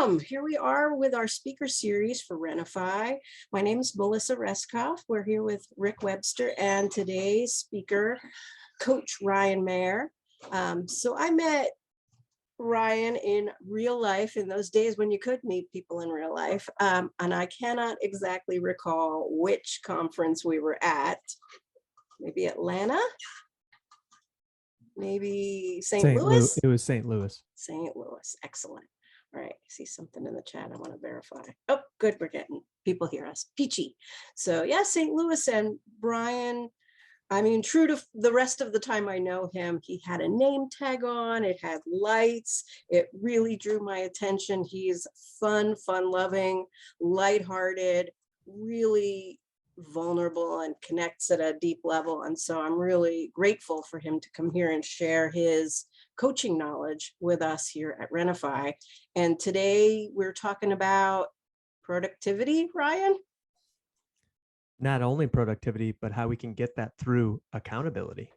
welcome. Here we are with our speaker series for Renify. My name is Melissa Reskoff. We're here with Rick Webster and today's speaker, Coach Ryan Mayer. So I met Ryan in real life in those days when you could meet people in real life. And I cannot exactly recall which conference we were at. Maybe Atlanta? Maybe St. Louis? It was St. Louis. St. Louis. Excellent. All right. I see something in the chat I want to verify. Oh, good. We're getting people hear us. Peachy. So yeah, St. Louis. And Brian, I mean, true to the rest of the time I know him, he had a name tag on. It had lights. It really drew my attention. He's fun, loving, lighthearted, really vulnerable and connects at a deep level. And so I'm really grateful for him to come here and share his coaching knowledge with us here at Renify. And today we're talking about productivity, Ryan? Not only productivity, but how we can get that through accountability.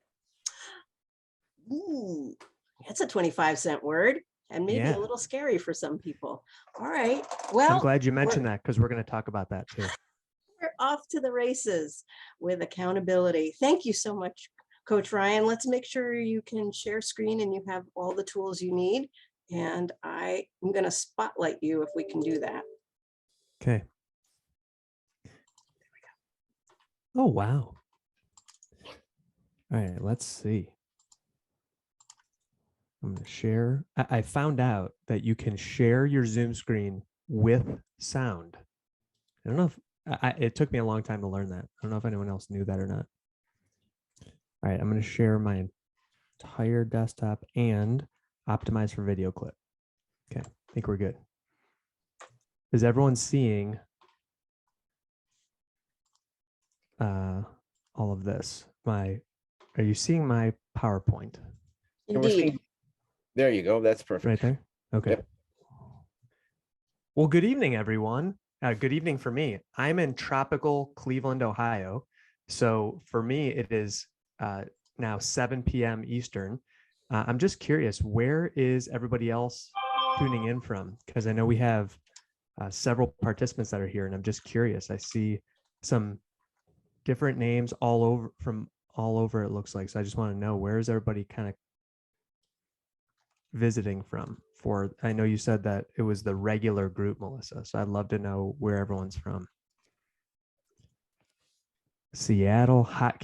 Ooh, that's a 25-cent word and maybe a little scary for some people. All right. Well, I'm glad you mentioned that because we're going to talk about that too. We're off to the races with accountability. Thank you so much, Coach Ryan. Let's make sure you can share screen and you have all the tools you need. And I'm going to spotlight you if we can do that. Okay. Oh, wow. All right, let's see. I'm going to share. I found out that you can share your Zoom screen with sound. I don't know if it took me a long time to learn that. I don't know if anyone else knew that or not. All right, I'm going to share my entire desktop and optimize for video clip. Okay, I think we're good. Is everyone seeing all of this? Are you seeing my PowerPoint? Indeed. There you go. That's perfect. Right there? Okay. Yep. Well, good evening, everyone. Good evening for me. I'm in tropical Cleveland, Ohio. So for me, it is now 7 p.m. Eastern. I'm just curious, where is everybody else tuning in from? Because I know we have several participants that are here, and I'm just curious. I see some different names all over, it looks like. So I just want to know, where is everybody kind of visiting from? I know you said that it was the regular group, Melissa, so I'd love to know where everyone's from. Seattle, hot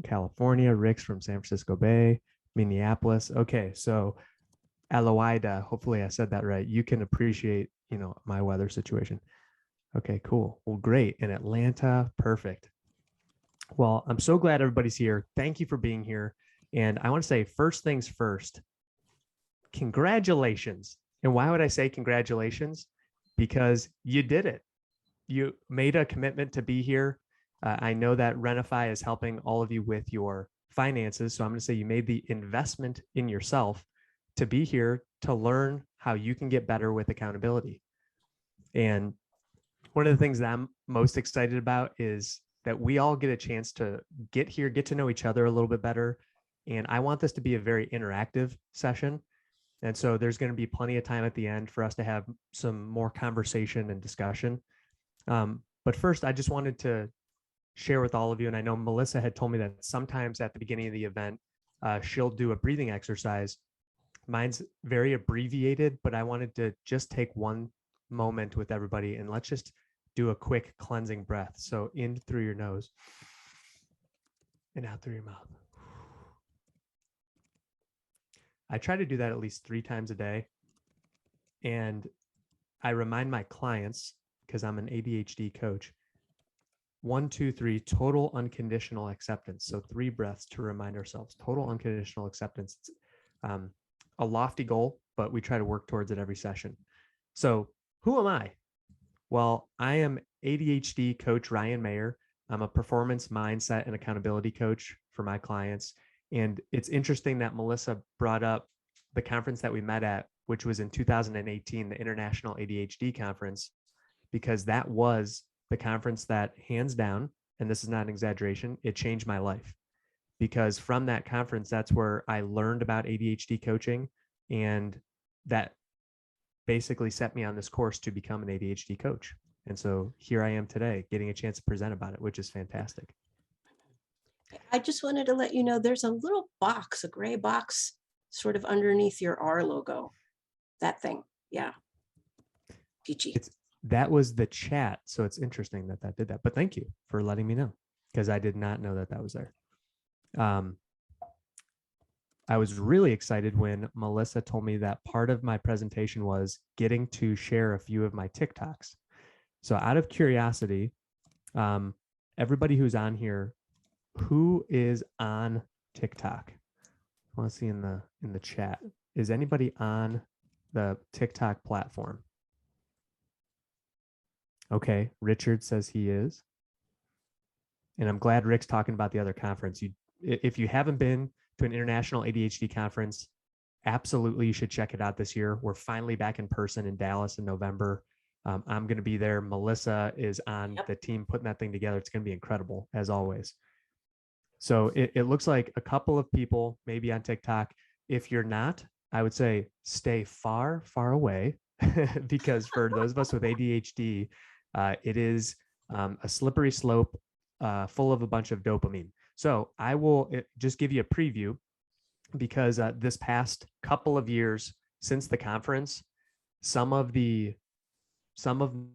California. Rick's from San Francisco Bay, Minneapolis. Okay, so Aloida, hopefully I said that right. You can appreciate, my weather situation. Okay, cool. Well, great. In Atlanta, perfect. Well, I'm so glad everybody's here. Thank you for being here. And I want to say, first things first, congratulations. And why would I say congratulations? Because you did it. You made a commitment to be here. I know that Renify is helping all of you with your finances. So I'm going to say you made the investment in yourself to be here to learn how you can get better with accountability. And one of the things that I'm most excited about is that we all get a chance to get here, get to know each other a little bit better. And I want this to be a very interactive session. And so there's going to be plenty of time at the end for us to have some more conversation and discussion. But first, I just wanted to share with all of you, and I know Melissa had told me that sometimes at the beginning of the event, she'll do a breathing exercise. Mine's very abbreviated, but I wanted to just take one moment with everybody and let's just do a quick cleansing breath. So in through your nose and out through your mouth. I try to do that at least 3 times a day. And I remind my clients, because I'm an ADHD coach, 1, 2, 3, total unconditional acceptance. So 3 breaths to remind ourselves, total unconditional acceptance. It's a lofty goal, but we try to work towards it every session. So who am I? Well, I am ADHD Coach Ryan Mayer. I'm a performance, mindset, and accountability coach for my clients. And it's interesting that Melissa brought up the conference that we met at, which was in 2018, the International ADHD Conference, because that was the conference that, hands down, and this is not an exaggeration, it changed my life. Because from that conference, that's where I learned about ADHD coaching, and that basically set me on this course to become an ADHD coach. And so here I am today getting a chance to present about it, which is fantastic. I just wanted to let you know there's a little box, a gray box, sort of underneath your R logo. That thing. Yeah. Peachy. That was the chat. So it's interesting that that did that. But thank you for letting me know, because I did not know that that was there. I was really excited when Melissa told me that part of my presentation was getting to share a few of my TikToks. So out of curiosity, everybody who's on here, who is on TikTok? I want to see in the chat. Is anybody on the TikTok platform? Okay, Richard says he is. And I'm glad Rick's talking about the other conference. If you haven't been to an international ADHD conference, absolutely you should check it out this year. We're finally back in person in Dallas in November. I'm going to be there. Melissa is on the team putting that thing together. It's going to be incredible, as always. So it looks like a couple of people maybe on TikTok. If you're not, I would say stay far, far away, because for those of us with ADHD, it is a slippery slope full of a bunch of dopamine. So I will just give you a preview, because this past couple of years since the conference, some of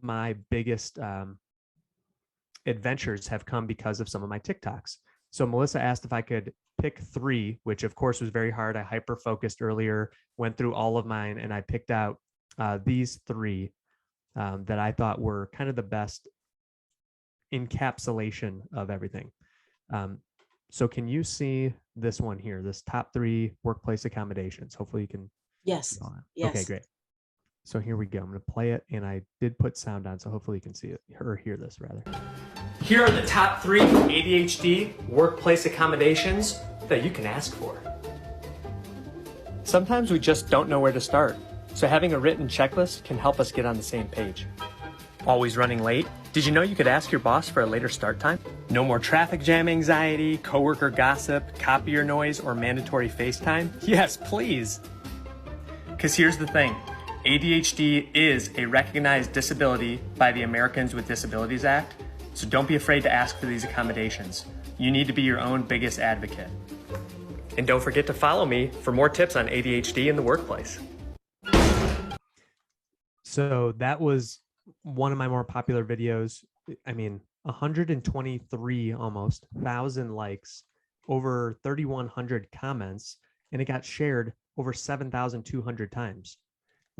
my biggest adventures have come because of some of my TikToks. So Melissa asked if I could pick 3, which of course was very hard. I hyper-focused earlier, went through all of mine, and I picked out these 3 that I thought were kind of the best encapsulation of everything. So can you see this one here, this top 3 workplace accommodations? Hopefully you can. Yes. Yes. Okay, great. So here we go. I'm going to play it, and I did put sound on, so hopefully you can see it, or hear this rather. Here are the top 3 ADHD workplace accommodations that you can ask for. Sometimes we just don't know where to start, so having a written checklist can help us get on the same page. Always running late? Did you know you could ask your boss for a later start time? No more traffic jam anxiety, coworker gossip, copier noise, or mandatory FaceTime? Yes, please. Because here's the thing. ADHD is a recognized disability by the Americans with Disabilities Act, so don't be afraid to ask for these accommodations. You need to be your own biggest advocate. And don't forget to follow me for more tips on ADHD in the workplace. So that was one of my more popular videos. I mean, 123 almost 1,000 likes, over 3,100 comments, and it got shared over 7,200 times.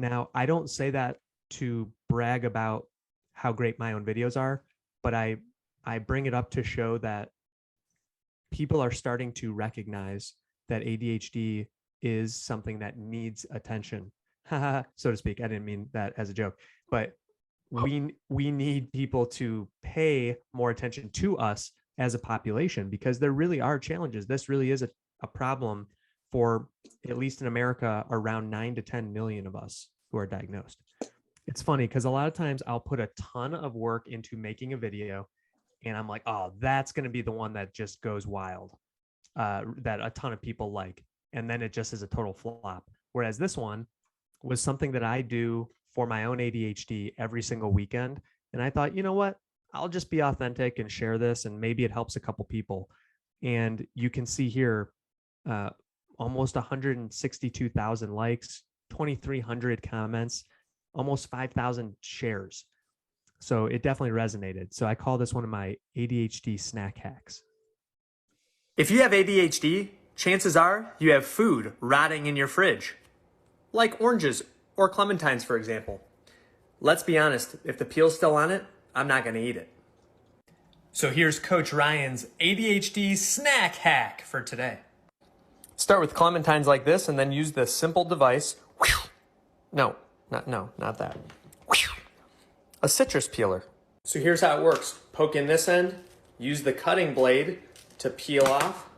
Now, I don't say that to brag about how great my own videos are, but I bring it up to show that people are starting to recognize that ADHD is something that needs attention, so to speak. I didn't mean that as a joke, but we need people to pay more attention to us as a population, because there really are challenges. This really is a problem for, at least in America, around 9 to 10 million of us who are diagnosed. It's funny because a lot of times I'll put a ton of work into making a video, and I'm like, oh, that's going to be the one that just goes wild, that a ton of people like. And then it just is a total flop. Whereas this one was something that I do for my own ADHD every single weekend. And I thought, you know what? I'll just be authentic and share this, and maybe it helps a couple people. And you can see here, almost 162,000 likes, 2,300 comments, almost 5,000 shares. So it definitely resonated. So I call this one of my ADHD snack hacks. If you have ADHD, chances are you have food rotting in your fridge, like oranges or clementines, for example. Let's be honest, if the peel's still on it, I'm not going to eat it. So here's Coach Ryan's ADHD snack hack for today. Start with clementines like this, and then use the simple device. No, not that. A citrus peeler. So here's how it works. Poke in this end, use the cutting blade to peel off,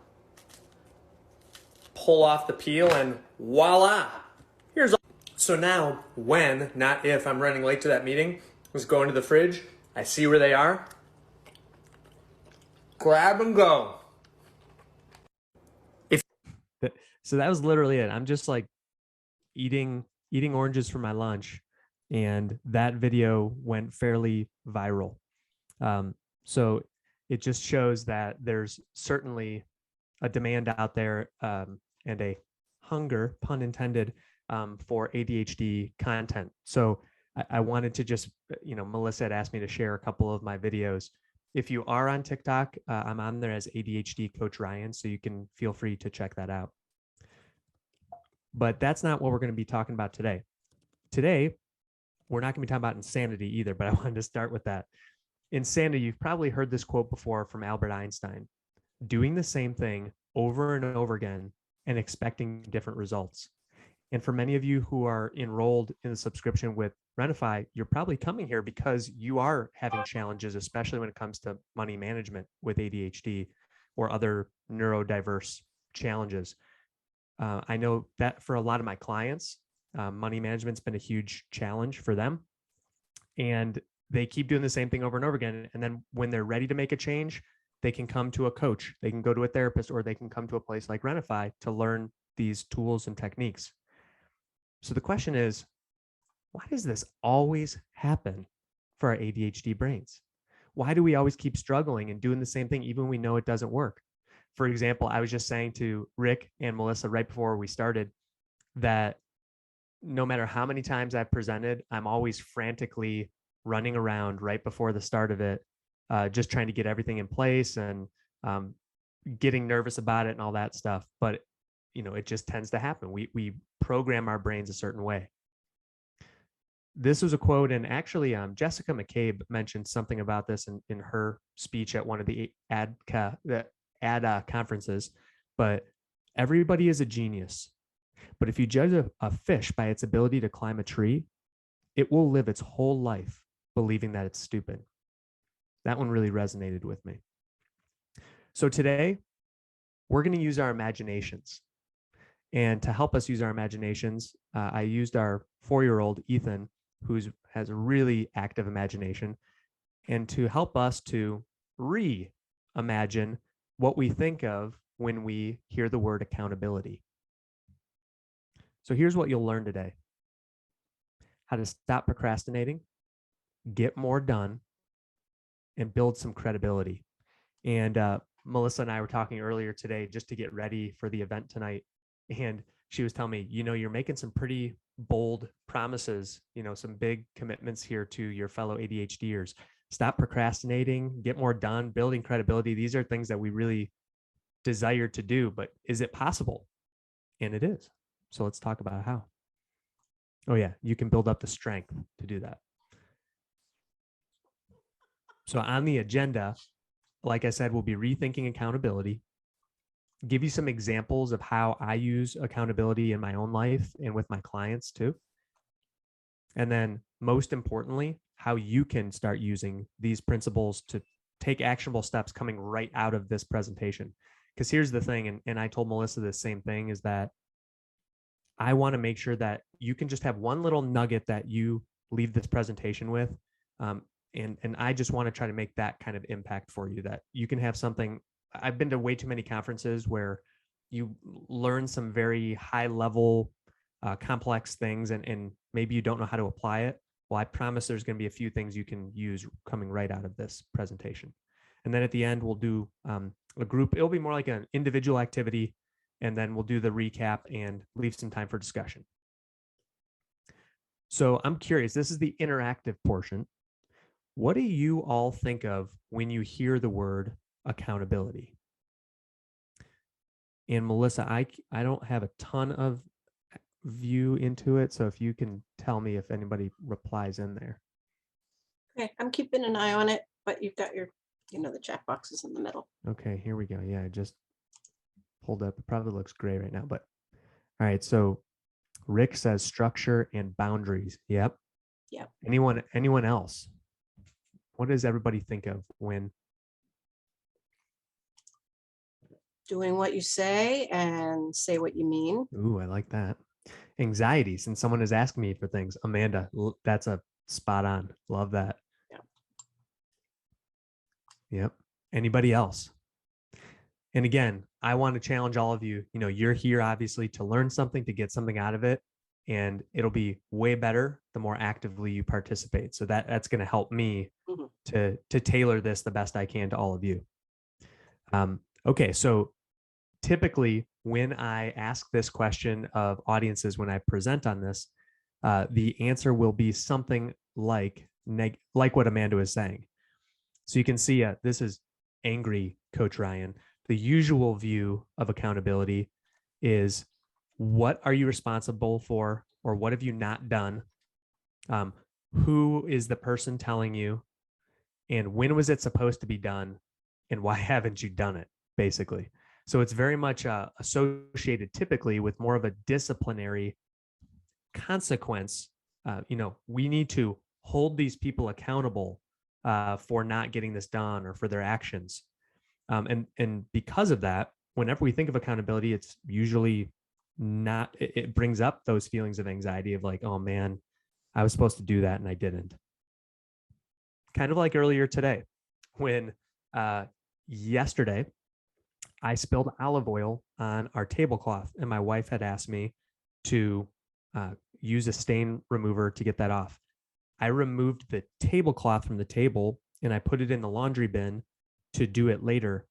pull off the peel, and voila. Here's all. So now, when, not if, I'm running late to that meeting, was going to the fridge, I see where they are, grab and go. So that was literally it. I'm just like eating eating oranges for my lunch, and that video went fairly viral. So it just shows that there's certainly a demand out there, and a hunger, pun intended, for ADHD content. So I wanted to just, Melissa had asked me to share a couple of my videos. If you are on TikTok, I'm on there as ADHD Coach Ryan, so you can feel free to check that out. But that's not what we're going to be talking about today. Today, we're not going to be talking about insanity either, but I wanted to start with that. Insanity, you've probably heard this quote before from Albert Einstein: doing the same thing over and over again and expecting different results. And for many of you who are enrolled in the subscription with Renify, you're probably coming here because you are having challenges, especially when it comes to money management with ADHD or other neurodiverse challenges. I know that for a lot of my clients, money management's been a huge challenge for them. And they keep doing the same thing over and over again. And then when they're ready to make a change, they can come to a coach, they can go to a therapist, or they can come to a place like Renify to learn these tools and techniques. So the question is, why does this always happen for our ADHD brains? Why do we always keep struggling and doing the same thing even when we know it doesn't work? For example, I was just saying to Rick and Melissa right before we started that no matter how many times I've presented, I'm always frantically running around right before the start of it, just trying to get everything in place and getting nervous about it and all that stuff. But it just tends to happen. We program our brains a certain way. This was a quote, and actually Jessica McCabe mentioned something about this in her speech at one of the ADDA conferences. But everybody is a genius. But if you judge a fish by its ability to climb a tree, it will live its whole life believing that it's stupid. That one really resonated with me. So today, we're going to use our imaginations. And to help us use our imaginations, I used our 4-year-old Ethan, who has a really active imagination, and to help us to reimagine what we think of when we hear the word accountability. So here's what you'll learn today: how to stop procrastinating, get more done, and build some credibility. And Melissa and I were talking earlier today just to get ready for the event tonight. And she was telling me, you're making some pretty bold promises, some big commitments here to your fellow ADHDers. Stop procrastinating, get more done, building credibility. These are things that we really desire to do, but is it possible? And it is. So let's talk about how. Oh yeah, you can build up the strength to do that. So on the agenda, like I said, we'll be rethinking accountability, give you some examples of how I use accountability in my own life and with my clients too. And then most importantly, how you can start using these principles to take actionable steps coming right out of this presentation. Because here's the thing, and I told Melissa the same thing, is that I want to make sure that you can just have one little nugget that you leave this presentation with. And I just want to try to make that kind of impact for you, that you can have something. I've been to way too many conferences where you learn some very high level, complex things, and maybe you don't know how to apply it. Well, I promise there's going to be a few things you can use coming right out of this presentation. And then at the end, we'll do a group. It'll be more like an individual activity, and then we'll do the recap and leave some time for discussion. So I'm curious, this is the interactive portion. What do you all think of when you hear the word accountability? And Melissa, I don't have a ton of view into it, so if you can tell me if anybody replies in there. Okay, I'm keeping an eye on it, but you've got your, the chat boxes in the middle. Okay, here we go. Yeah, I just pulled up. It probably looks gray right now, but all right. So Rick says structure and boundaries. Yep. Yep. Anyone else? What does everybody think of when? Doing what you say and say what you mean. Ooh, I like that. Anxiety, since someone is asking me for things. Amanda, that's a spot on. Love that. Yep. Yep. Anybody else? And again, I want to challenge all of you. You're here obviously to learn something, to get something out of it. and it'll be way better the more actively you participate. So that's going to help me Mhm. to tailor this the best I can to all of you. Okay, so typically when I ask this question of audiences, when I present on this, the answer will be something like what Amanda was saying. So you can see this is angry Coach Ryan. The usual view of accountability is, what are you responsible for, or what have you not done? Who is the person telling you, and when was it supposed to be done, and why haven't you done it, basically. So it's very much associated typically with more of a disciplinary consequence. We need to hold these people accountable for not getting this done or for their actions. And because of that, whenever we think of accountability, it's usually not, it brings up those feelings of anxiety of like, oh man, I was supposed to do that and I didn't. Kind of like earlier today, when yesterday I spilled olive oil on our tablecloth, and my wife had asked me to use a stain remover to get that off. I removed the tablecloth from the table and I put it in the laundry bin to do it later.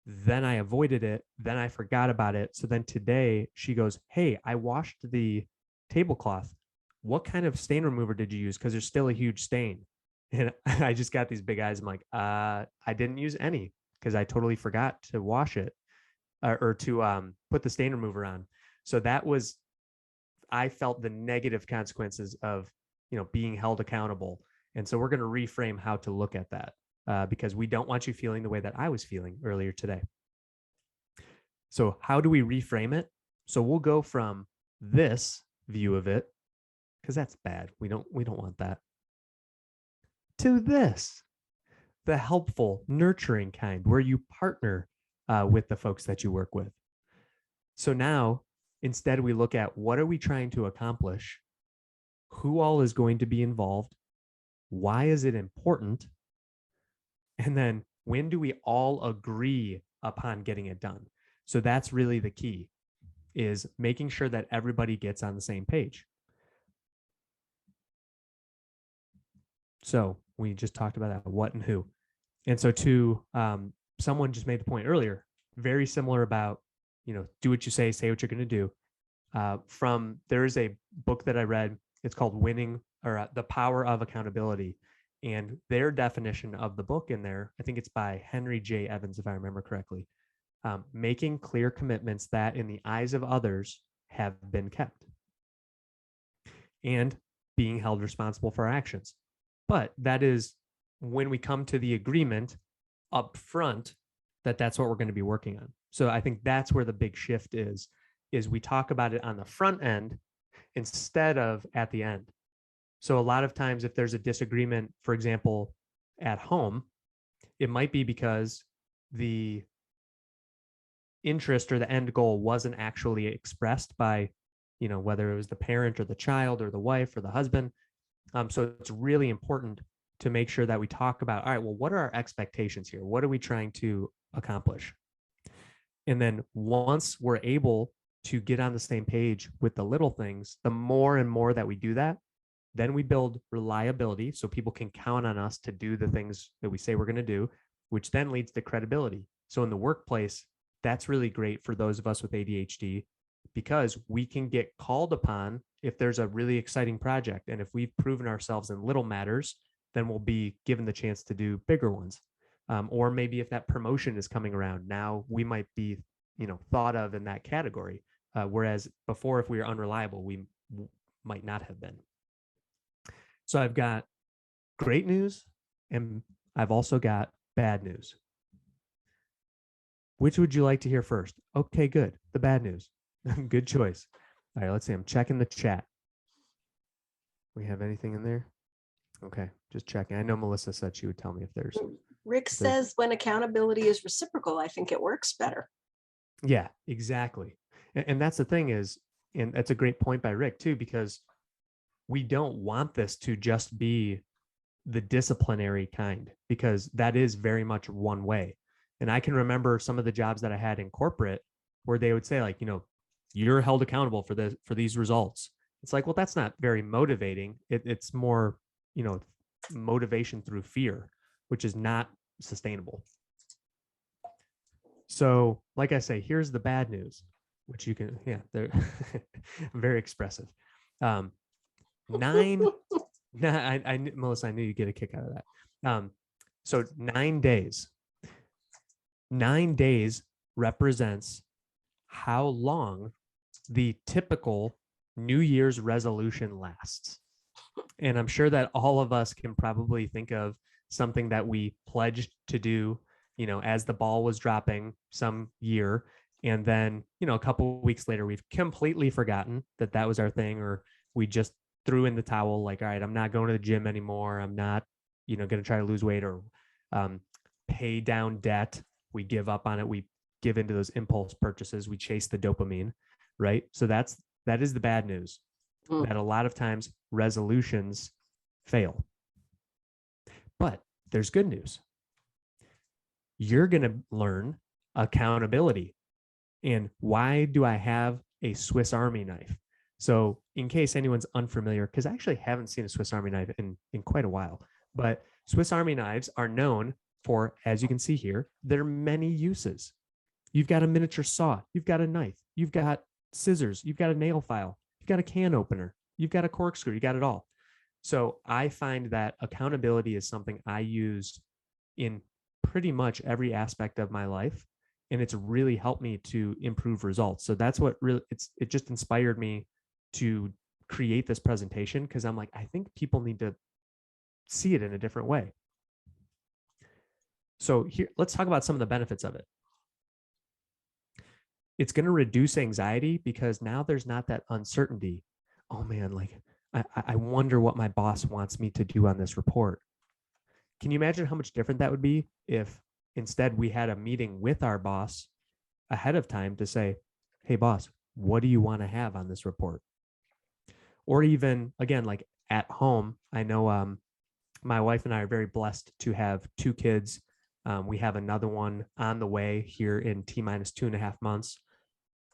Then I avoided it. Then I forgot about it. So then today she goes, hey, I washed the tablecloth. What kind of stain remover did you use? Because there's still a huge stain. And I just got these big eyes. I'm like, I didn't use any because I totally forgot to wash it or to put the stain remover on. So I felt the negative consequences of, being held accountable. And so we're going to reframe how to look at that because we don't want you feeling the way that I was feeling earlier today. So how do we reframe it? So we'll go from this view of it, because that's bad. We don't want that, to this, the helpful, nurturing kind, where you partner with the folks that you work with. So now, instead, we look at what are we trying to accomplish? Who all is going to be involved? Why is it important? And then when do we all agree upon getting it done? So that's really the key, is making sure that everybody gets on the same page. So we just talked about that, what and who. And so someone just made the point earlier, very similar about, do what you say what you're going to do. There is a book that I read, it's called The Power of Accountability. And their definition of the book in there, I think it's by Henry J. Evans, if I remember correctly, making clear commitments that in the eyes of others have been kept and being held responsible for our actions. But that is when we come to the agreement up front that's what we're going to be working on. So I think that's where the big shift is we talk about it on the front end instead of at the end. So a lot of times if there's a disagreement, for example, at home, it might be because the interest or the end goal wasn't actually expressed by, whether it was the parent or the child or the wife or the husband. So it's really important to make sure that we talk about, all right, well, what are our expectations here? What are we trying to accomplish? And then once we're able to get on the same page with the little things, the more and more that we do that, then we build reliability so people can count on us to do the things that we say we're going to do, which then leads to credibility. So in the workplace, that's really great for those of us with ADHD because we can get called upon if there's a really exciting project. And if we've proven ourselves in little matters, then we'll be given the chance to do bigger ones. Or maybe if that promotion is coming around, now we might be, thought of in that category. Whereas before, if we were unreliable, we might not have been. So I've got great news and I've also got bad news. Which would you like to hear first? Okay, good. The bad news. Good choice. All right, let's see. I'm checking the chat. We have anything in there? Okay, just checking. I know Melissa said she would tell me if there's. Rick says when accountability is reciprocal, I think it works better. Yeah, exactly. And that's the thing is, and that's a great point by Rick too, because we don't want this to just be the disciplinary kind, because that is very much one way. And I can remember some of the jobs that I had in corporate where they would say like, you're held accountable for these results. It's like, well, that's not very motivating. It's more, motivation through fear, which is not sustainable. So, like I say, here's the bad news, which you can, they're very expressive. Nine, Melissa, I knew you'd get a kick out of that. So 9 days. 9 days represents how long the typical New Year's resolution lasts. And I'm sure that all of us can probably think of something that we pledged to do, as the ball was dropping some year. And then, a couple of weeks later, we've completely forgotten that that was our thing, or we just threw in the towel, like, all right, I'm not going to the gym anymore. I'm not, going to try to lose weight or pay down debt. We give up on it. We give into those impulse purchases. We chase the dopamine, right? So that is the bad news, that a lot of times resolutions fail. But there's good news. You're going to learn accountability. And why do I have a Swiss Army knife? So in case anyone's unfamiliar, because I actually haven't seen a Swiss Army knife in quite a while, but Swiss Army knives are known for, as you can see here, there are many uses. You've got a miniature saw, you've got a knife, you've got scissors, you've got a nail file, you've got a can opener, you've got a corkscrew, you got it all. So I find that accountability is something I use in pretty much every aspect of my life. And it's really helped me to improve results. So that's what really, it just inspired me to create this presentation, because I'm like, I think people need to see it in a different way. So here, let's talk about some of the benefits of it. It's going to reduce anxiety because now there's not that uncertainty. Oh man, like I wonder what my boss wants me to do on this report. Can you imagine how much different that would be if instead we had a meeting with our boss ahead of time to say, hey boss, what do you want to have on this report? Or even, again, like at home, I know my wife and I are very blessed to have 2 kids. We have another one on the way here in T-minus 2.5 months.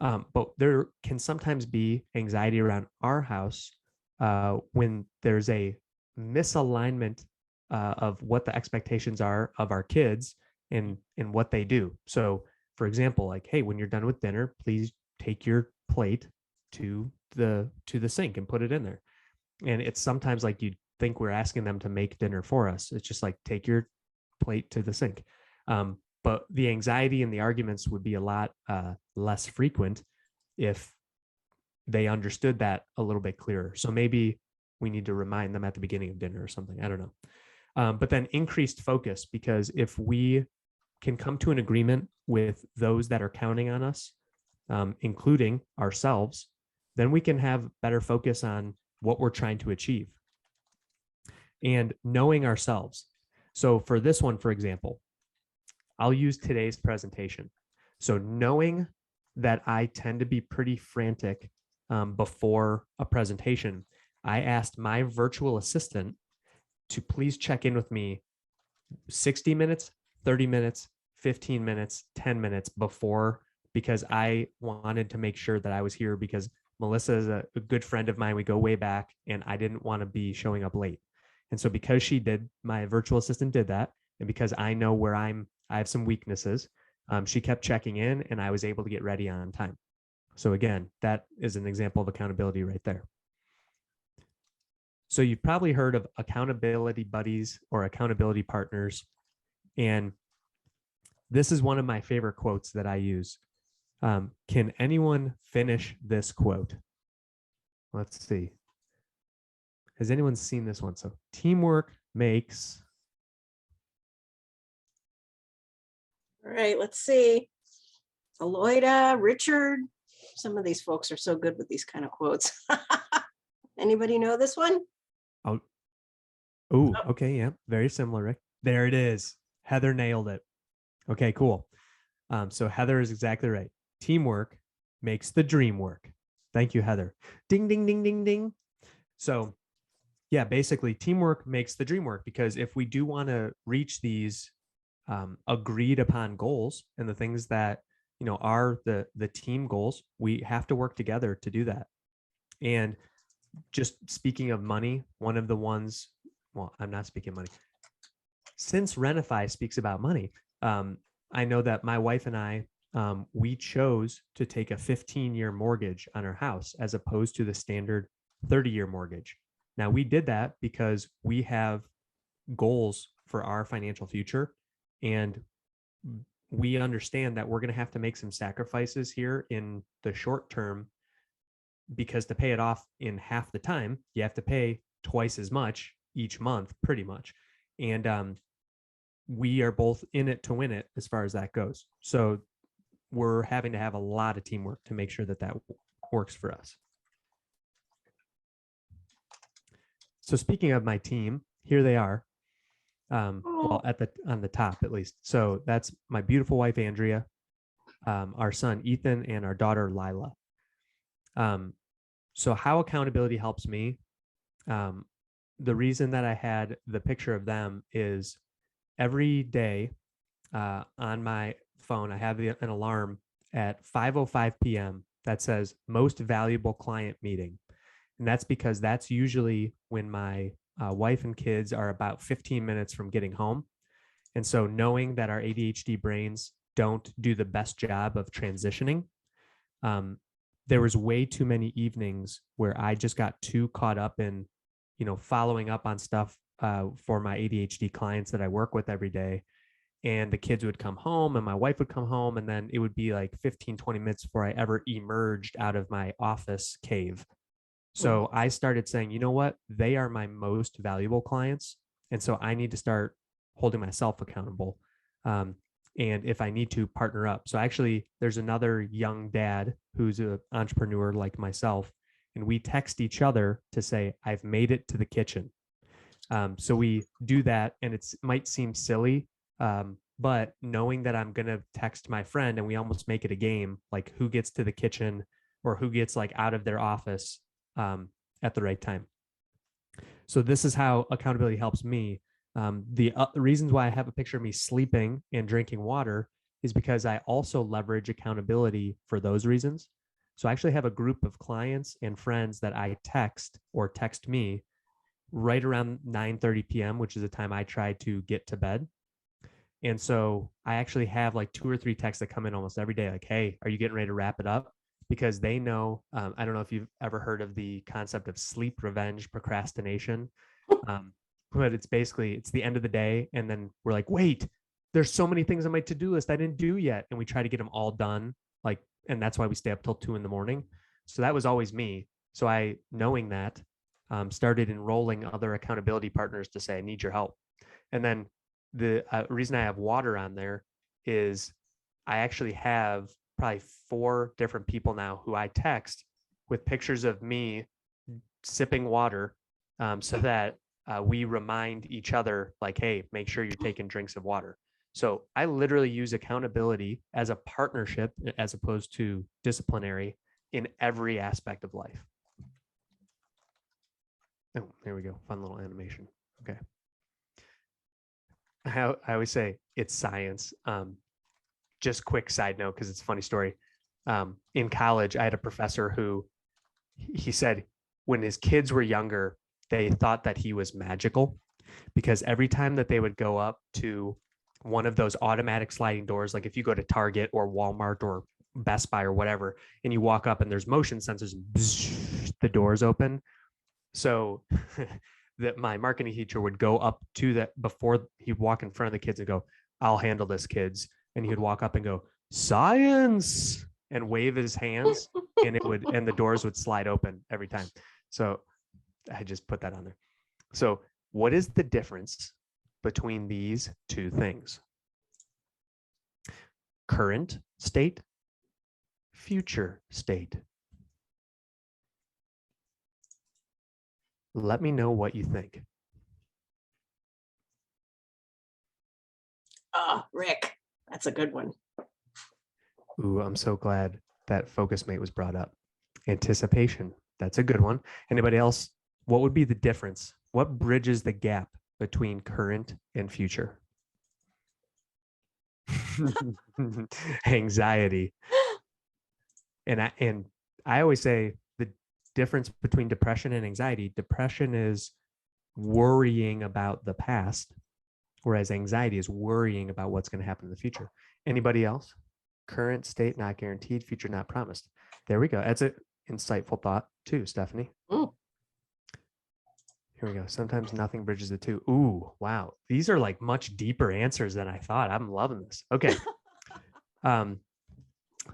But there can sometimes be anxiety around our house when there's a misalignment of what the expectations are of our kids and what they do. So for example, like, hey, when you're done with dinner, please take your plate to the sink and put it in there. And it's sometimes like you think we're asking them to make dinner for us. It's just like, take your plate to the sink. But the anxiety and the arguments would be a lot less frequent if they understood that a little bit clearer. So maybe we need to remind them at the beginning of dinner or something. I don't know. But then increased focus, because if we can come to an agreement with those that are counting on us, including ourselves, then we can have better focus on what we're trying to achieve. And knowing ourselves. So for this one, for example, I'll use today's presentation. So knowing that I tend to be pretty frantic before a presentation, I asked my virtual assistant to please check in with me 60 minutes, 30 minutes, 15 minutes, 10 minutes before, because I wanted to make sure that I was here, because Melissa is a good friend of mine. We go way back, and I didn't want to be showing up late. And so because my virtual assistant did that, and because I know where I have some weaknesses, she kept checking in, and I was able to get ready on time. So again, that is an example of accountability right there. So you've probably heard of accountability buddies or accountability partners. And this is one of my favorite quotes that I use. Can anyone finish this quote? Let's see. Has anyone seen this one? So teamwork makes. All right, let's see. Aloyda, Richard. Some of these folks are so good with these kind of quotes. Anybody know this one? Oh, okay. Yeah. Very similar, Rick. There it is. Heather nailed it. Okay, cool. So Heather is exactly right. Teamwork makes the dream work. Thank you, Heather. Ding, ding, ding, ding, ding. So yeah, basically teamwork makes the dream work, because if we do want to reach these agreed upon goals and the things that, are the team goals, we have to work together to do that. And just speaking of money, one of the ones, well, I'm not speaking money. Since Renify speaks about money, I know that my wife and I, we chose to take a 15-year mortgage on our house as opposed to the standard 30-year mortgage. Now, we did that because we have goals for our financial future, and we understand that we're going to have to make some sacrifices here in the short term, because to pay it off in half the time, you have to pay twice as much each month, pretty much. And we are both in it to win it as far as that goes. So we're having to have a lot of teamwork to make sure that that works for us. So speaking of my team, here they are. Well, on the top at least. So that's my beautiful wife Andrea, our son Ethan, and our daughter Lila. So how accountability helps me. The reason that I had the picture of them is every day on my phone, I have an alarm at 5:05 p.m. that says most valuable client meeting. And that's because that's usually when my wife and kids are about 15 minutes from getting home. And so knowing that our ADHD brains don't do the best job of transitioning, there was way too many evenings where I just got too caught up in, following up on stuff for my ADHD clients that I work with every day. And the kids would come home and my wife would come home, and then it would be like 15, 20 minutes before I ever emerged out of my office cave. So I started saying, you know what? They are my most valuable clients. And so I need to start holding myself accountable. And if I need to, partner up. So actually, there's another young dad who's an entrepreneur like myself, and we text each other to say, I've made it to the kitchen. So we do that, and it might seem silly, but knowing that I'm going to text my friend and we almost make it a game, like who gets to the kitchen or who gets like out of their office at the right time. So this is how accountability helps me. The reasons why I have a picture of me sleeping and drinking water is because I also leverage accountability for those reasons. So I actually have a group of clients and friends that I text or text me right around 9:30 p.m., which is the time I try to get to bed. And so I actually have like 2 or 3 texts that come in almost every day, like, hey, are you getting ready to wrap it up? Because they know, I don't know if you've ever heard of the concept of sleep revenge procrastination. But it's basically, it's the end of the day. And then we're like, wait, there's so many things on my to-do list I didn't do yet. And we try to get them all done. And that's why we stay up till 2 a.m. So that was always me. So I, knowing that, started enrolling other accountability partners to say, I need your help. And then the reason I have water on there is I actually have probably 4 different people now who I text with pictures of me sipping water, so that we remind each other, like, hey, make sure you're taking drinks of water. So I literally use accountability as a partnership as opposed to disciplinary in every aspect of life. Oh, there we go. Fun little animation. Okay. I always say it's science. Just quick side note, because it's a funny story. In college, I had a professor who he said when his kids were younger, they thought that he was magical, because every time that they would go up to one of those automatic sliding doors, like if you go to Target or Walmart or Best Buy or whatever, and you walk up and there's motion sensors, the doors open. So that my marketing teacher would go up to that before he'd walk in front of the kids and go, I'll handle this, kids. And he'd walk up and go, science, and wave his hands, and the doors would slide open every time. So I just put that on there. So what is the difference between these 2 things? Current state, future state. Let me know what you think. Rick, that's a good one. Ooh, I'm so glad that focus mate was brought up. Anticipation. That's a good one. Anybody else? What would be the difference? What bridges the gap between current and future? Anxiety. And I always say difference between depression and anxiety. Depression is worrying about the past, whereas anxiety is worrying about what's going to happen in the future. Anybody else? Current state not guaranteed, future not promised. There we go. That's an insightful thought too, Stephanie. Mm. Here we go. Sometimes nothing bridges the two. Ooh, wow. These are like much deeper answers than I thought. I'm loving this. Okay.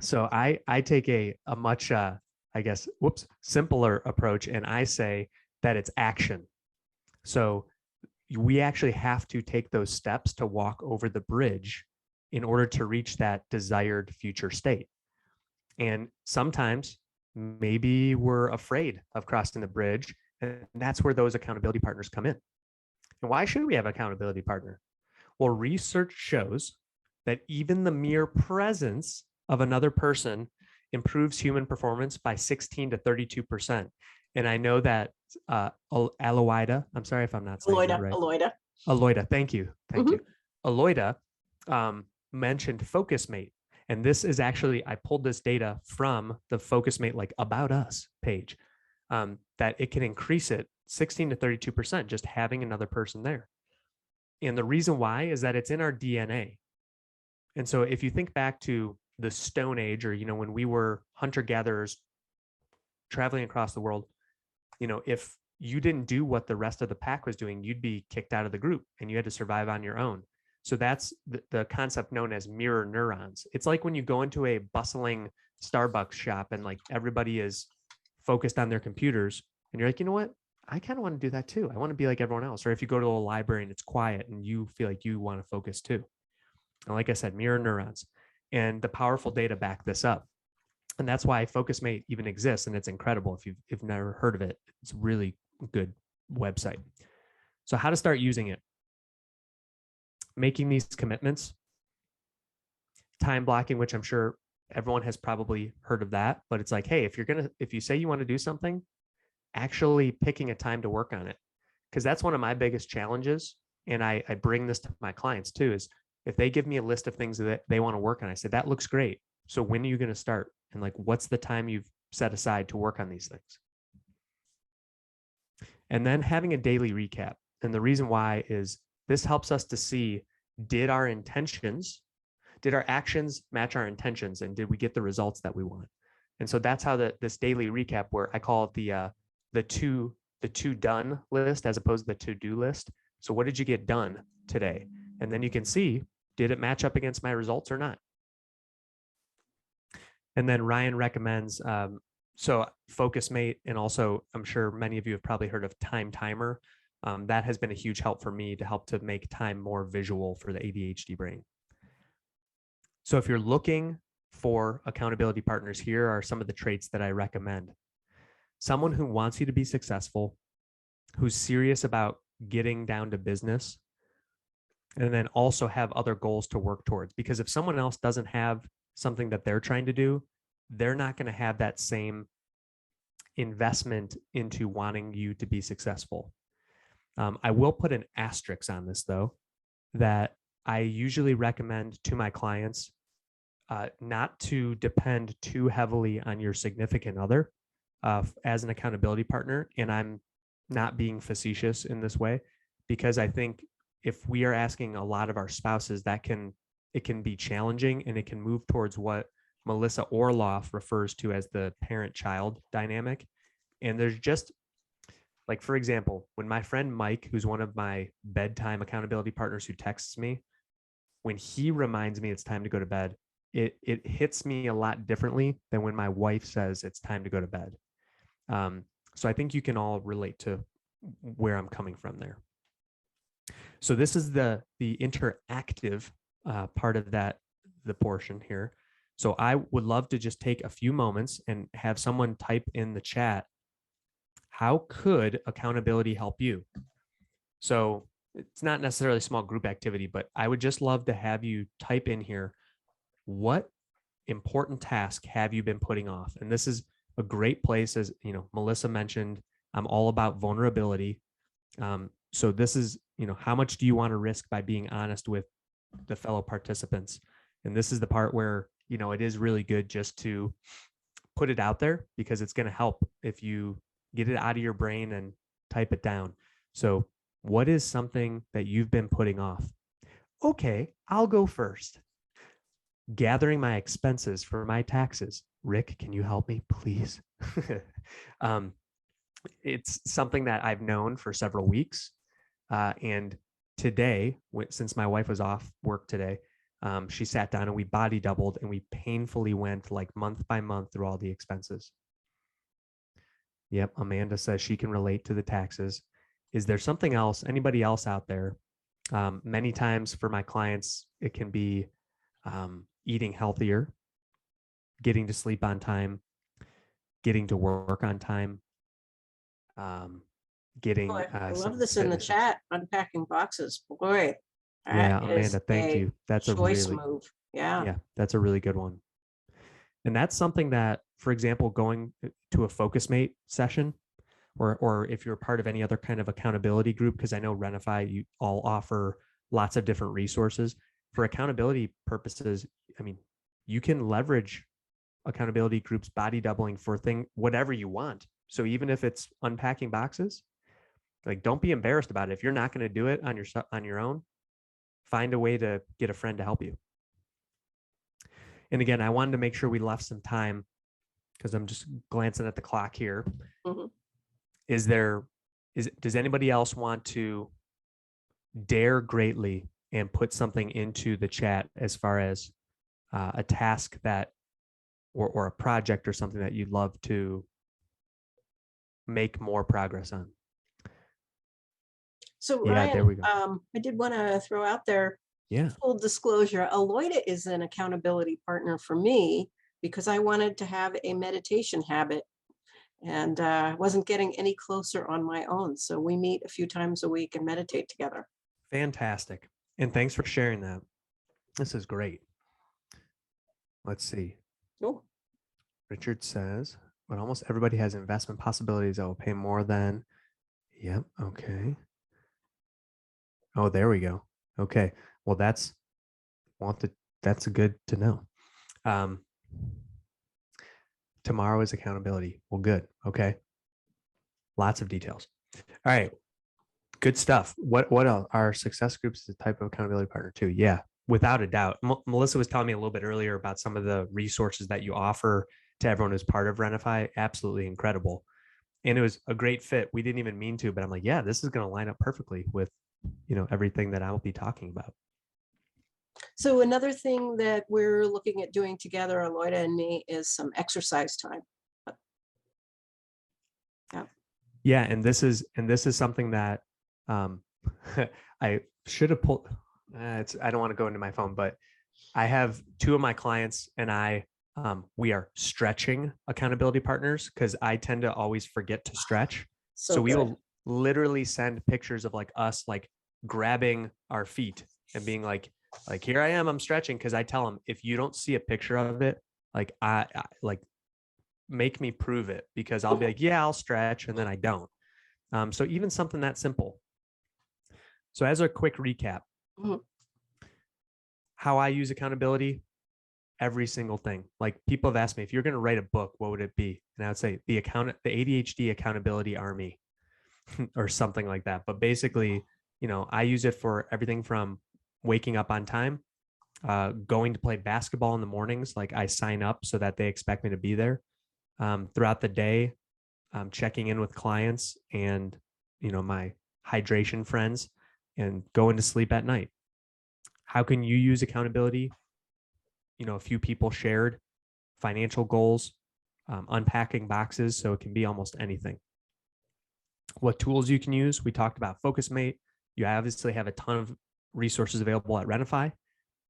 So I take a much, I guess, simpler approach, and I say that it's action. So we actually have to take those steps to walk over the bridge in order to reach that desired future state. And sometimes maybe we're afraid of crossing the bridge, and that's where those accountability partners come in. And why should we have an accountability partner? Well, research shows that even the mere presence of another person improves human performance by 16 to 32%. And I know that Aloida, I'm sorry if I'm not saying that right. Aloida, thank you. Thank you. Aloida mentioned FocusMate. And this is actually, I pulled this data from the FocusMate like About Us page, that it can increase it 16 to 32% just having another person there. And the reason why is that it's in our DNA. And so if you think back to the Stone Age, or, when we were hunter-gatherers traveling across the world, if you didn't do what the rest of the pack was doing, you'd be kicked out of the group and you had to survive on your own. So that's the concept known as mirror neurons. It's like when you go into a bustling Starbucks shop and like everybody is focused on their computers and you're like, you know what? I kind of want to do that too. I want to be like everyone else. Or if you go to a library and it's quiet and you feel like you want to focus too. And like I said, mirror neurons, and the powerful data back this up. And that's why FocusMate even exists. And it's incredible. If you've never heard of it, it's a really good website. So how to start using it? Making these commitments, time blocking, which I'm sure everyone has probably heard of that, but it's like, hey, if you say you want to do something, actually picking a time to work on it. Because that's one of my biggest challenges. And I bring this to my clients too, is if they give me a list of things that they want to work on, I say, that looks great. So when are you going to start? And like, what's the time you've set aside to work on these things? And then having a daily recap. And the reason why is this helps us to see, did our actions match our intentions? And did we get the results that we want? And so that's how this daily recap, where I call it the to done list as opposed to the to-do list. So what did you get done today? And then you can see, did it match up against my results or not? And then Ryan recommends, so FocusMate, and also I'm sure many of you have probably heard of Time Timer. That has been a huge help for me to help to make time more visual for the ADHD brain. So if you're looking for accountability partners, here are some of the traits that I recommend. Someone who wants you to be successful, who's serious about getting down to business, and then also have other goals to work towards. Because if someone else doesn't have something that they're trying to do, they're not going to have that same investment into wanting you to be successful. I will put an asterisk on this, though, that I usually recommend to my clients not to depend too heavily on your significant other as an accountability partner. And I'm not being facetious in this way, because I think if we are asking a lot of our spouses, it can be challenging, and it can move towards what Melissa Orloff refers to as the parent-child dynamic. And there's just, like, for example, when my friend Mike, who's one of my bedtime accountability partners who texts me, when he reminds me it's time to go to bed, it hits me a lot differently than when my wife says it's time to go to bed. So I think you can all relate to where I'm coming from there. So this is the interactive part of the portion here. So I would love to just take a few moments and have someone type in the chat, how could accountability help you? So it's not necessarily a small group activity, but I would just love to have you type in here, what important task have you been putting off? And this is a great place, as Melissa mentioned, I'm all about vulnerability. So this is, how much do you want to risk by being honest with the fellow participants? And this is the part where, it is really good just to put it out there because it's going to help if you get it out of your brain and type it down. So what is something that you've been putting off? Okay, I'll go first. Gathering my expenses for my taxes. Rick, can you help me, please? It's something that I've known for several weeks. And today, since my wife was off work today, she sat down and we body doubled and we painfully went like month by month through all the expenses. Yep, Amanda says she can relate to the taxes. Is there something else, anybody else out there? Many times for my clients, it can be eating healthier, getting to sleep on time, getting to work on time, getting. I love this in the chat, unpacking boxes. Boy, yeah, Amanda, thank you. That's a choice really move. Yeah, that's a really good one. And that's something that, for example, going to a focus mate session, or if you're part of any other kind of accountability group, because I know Renify, you all offer lots of different resources for accountability purposes. I mean, you can leverage accountability groups, body doubling for whatever you want. So even if it's unpacking boxes, like, don't be embarrassed about it. If you're not going to do it on your own, find a way to get a friend to help you. And again, I wanted to make sure we left some time because I'm just glancing at the clock here. Mhm. Does anybody else want to dare greatly and put something into the chat as far as a task that, or a project or something that you'd love to make more progress on? So Yeah, Ryan, there we go. I did want to throw out there, Yeah. full disclosure, Aloyda is an accountability partner for me because I wanted to have a meditation habit and wasn't getting any closer on my own. So we meet a few times a week and meditate together. Fantastic. And thanks for sharing that. This is great. Let's see. Oh, Richard says, but almost everybody has investment possibilities that will pay more than. Yep. Okay. Oh, there we go. Okay. Well, that's good to know. Tomorrow is accountability. Well, good. Okay. Lots of details. All right. Good stuff. What else? Are success groups the type of accountability partner too? Yeah, without a doubt. Melissa was telling me a little bit earlier about some of the resources that you offer to everyone who's part of Renify. Absolutely incredible. And it was a great fit. We didn't even mean to, but I'm like, yeah, this is going to line up perfectly with, everything that I will be talking about. so another thing that we're looking at doing together, Aloyda and me, is some exercise time. Yeah, and this is something that I should have pulled. I don't want to go into my phone, but I have two of my clients and we are stretching accountability partners because I tend to always forget to stretch. So we will literally send pictures of like us like grabbing our feet and being like here I am, I'm stretching, because I tell them, if you don't see a picture of it, like I like make me prove it, because I'll be like, yeah, I'll stretch, and then I don't. So even something that simple. So as a quick recap, how I use accountability, every single thing. Like, people have asked me, if you're going to write a book, what would it be? And I would say the ADHD Accountability Army or something like that. But basically, I use it for everything from waking up on time, going to play basketball in the mornings. Like, I sign up so that they expect me to be there. Throughout the day, checking in with clients and, my hydration friends, and going to sleep at night. How can you use accountability? A few people shared financial goals, unpacking boxes. So it can be almost anything. What tools you can use? We talked about FocusMate. You obviously have a ton of resources available at Renify,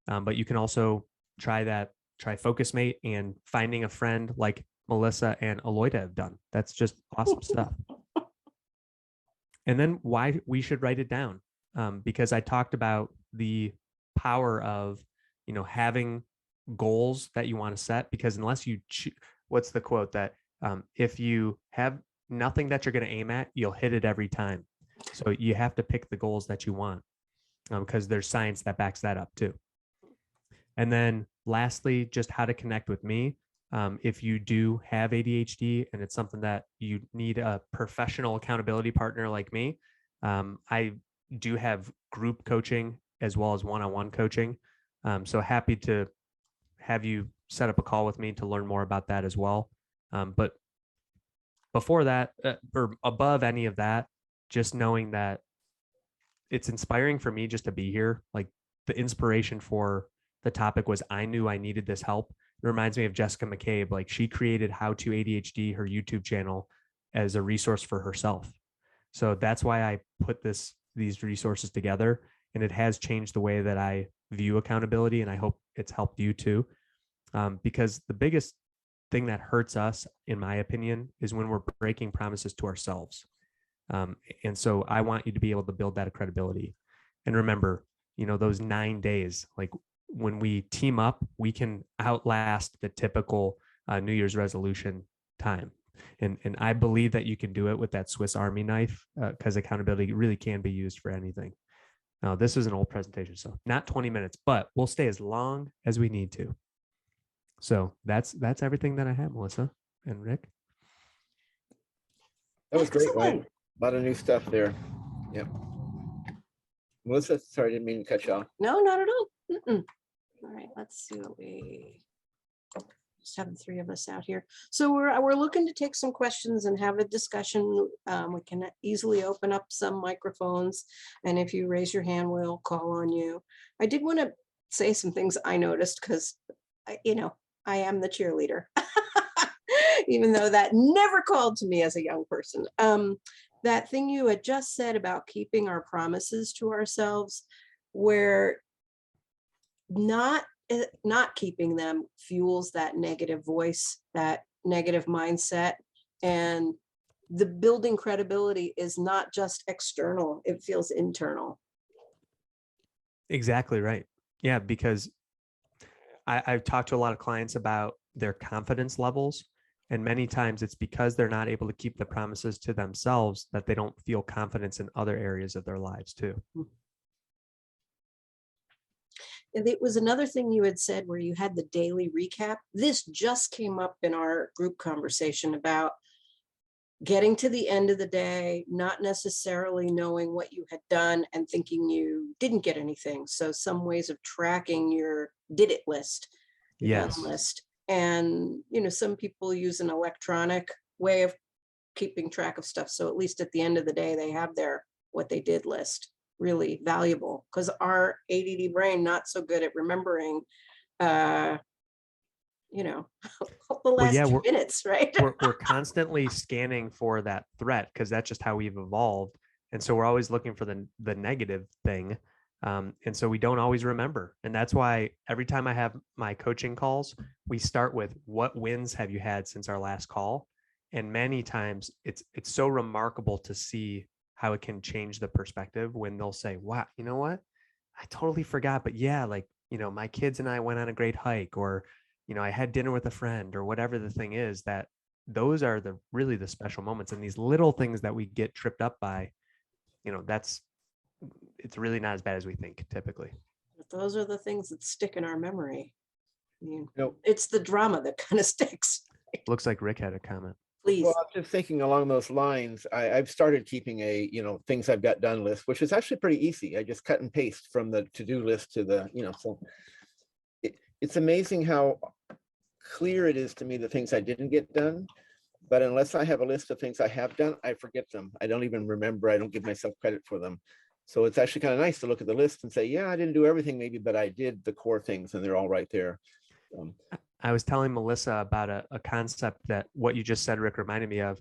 but you can also try FocusMate and finding a friend like Melissa and Aloyda have done. That's just awesome stuff. And then why we should write it down, because I talked about the power of, having goals that you want to set, because unless you, what's the quote that if you have nothing that you're going to aim at, you'll hit it every time. So you have to pick the goals that you want, because there's science that backs that up too. And then lastly, just how to connect with me. If you do have ADHD and it's something that you need a professional accountability partner like me, I do have group coaching as well as one-on-one coaching. So happy to have you set up a call with me to learn more about that as well. But before that, or above any of that, just knowing that it's inspiring for me just to be here. Like the inspiration for the topic was I knew I needed this help. It reminds me of Jessica McCabe. Like she created How to ADHD, her YouTube channel, as a resource for herself. So that's why I put these resources together, and it has changed the way that I view accountability. And I hope it's helped you too. Because the biggest thing that hurts us, in my opinion, is when we're breaking promises to ourselves. And so I want you to be able to build that credibility. And remember, those 9 days, like when we team up, we can outlast the typical New Year's resolution time. And I believe that you can do it with that Swiss Army knife, because accountability really can be used for anything. Now, this is an old presentation, so not 20 minutes, but we'll stay as long as we need to. So that's everything that I have, Melissa and Rick. That was great, Ryan. Excellent. A lot of new stuff there. Yep. Melissa, sorry, didn't mean to cut you off. No, not at all. Mm-mm. All right, let's see what we just have the three of us out here. So we're looking to take some questions and have a discussion. We can easily open up some microphones, and if you raise your hand, we'll call on you. I did want to say some things I noticed because, I am the cheerleader, even though that never called to me as a young person. That thing you had just said about keeping our promises to ourselves, where not keeping them fuels that negative voice, that negative mindset, and the building credibility is not just external, it feels internal. Exactly right. Yeah, because I've talked to a lot of clients about their confidence levels, and many times it's because they're not able to keep the promises to themselves that they don't feel confidence in other areas of their lives too. And it was another thing you had said where you had the daily recap. This just came up in our group conversation about getting to the end of the day, not necessarily knowing what you had done and thinking you didn't get anything. So some ways of tracking your did it list, your done list. And, some people use an electronic way of keeping track of stuff. So at least at the end of the day, they have their what they did list. Really valuable, because our ADD brain not so good at remembering the last 2 minutes, right? we're constantly scanning for that threat, because that's just how we've evolved, and so we're always looking for the negative thing, and so we don't always remember. And that's why every time I have my coaching calls, we start with what wins have you had since our last call. And many times it's so remarkable to see how it can change the perspective when they'll say, wow, you know what? I totally forgot, but yeah, my kids and I went on a great hike, or, I had dinner with a friend, or whatever the thing is. That those are really the special moments. And these little things that we get tripped up by, it's really not as bad as we think typically. But those are the things that stick in our memory. It's the drama that kind of sticks. Looks like Rick had a comment. Please. Well, I'm just thinking along those lines. I've started keeping a, things I've got done list, which is actually pretty easy. I just cut and paste from the to-do list to the, so it's amazing how clear it is to me the things I didn't get done. But unless I have a list of things I have done, I forget them. I don't even remember. I don't give myself credit for them. So it's actually kind of nice to look at the list and say, yeah, I didn't do everything maybe, but I did the core things, and they're all right there. I was telling Melissa about a concept that what you just said, Rick, reminded me of,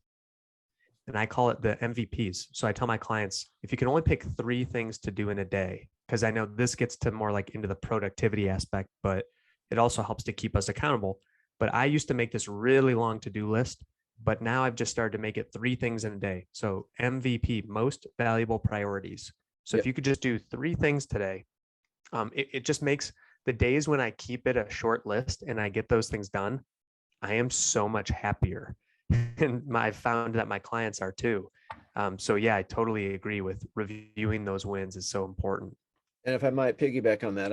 and I call it the MVPs. So I tell my clients, if you can only pick 3 things to do in a day, because I know this gets to more like into the productivity aspect, but it also helps to keep us accountable. But I used to make this really long to-do list, but now I've just started to make it 3 things in a day. So MVP, most valuable priorities. So if you could just do 3 things today, it just makes the days when I keep it a short list and I get those things done, I am so much happier. And I've found that my clients are too. So yeah, I totally agree with reviewing those wins is so important. And if I might piggyback on that,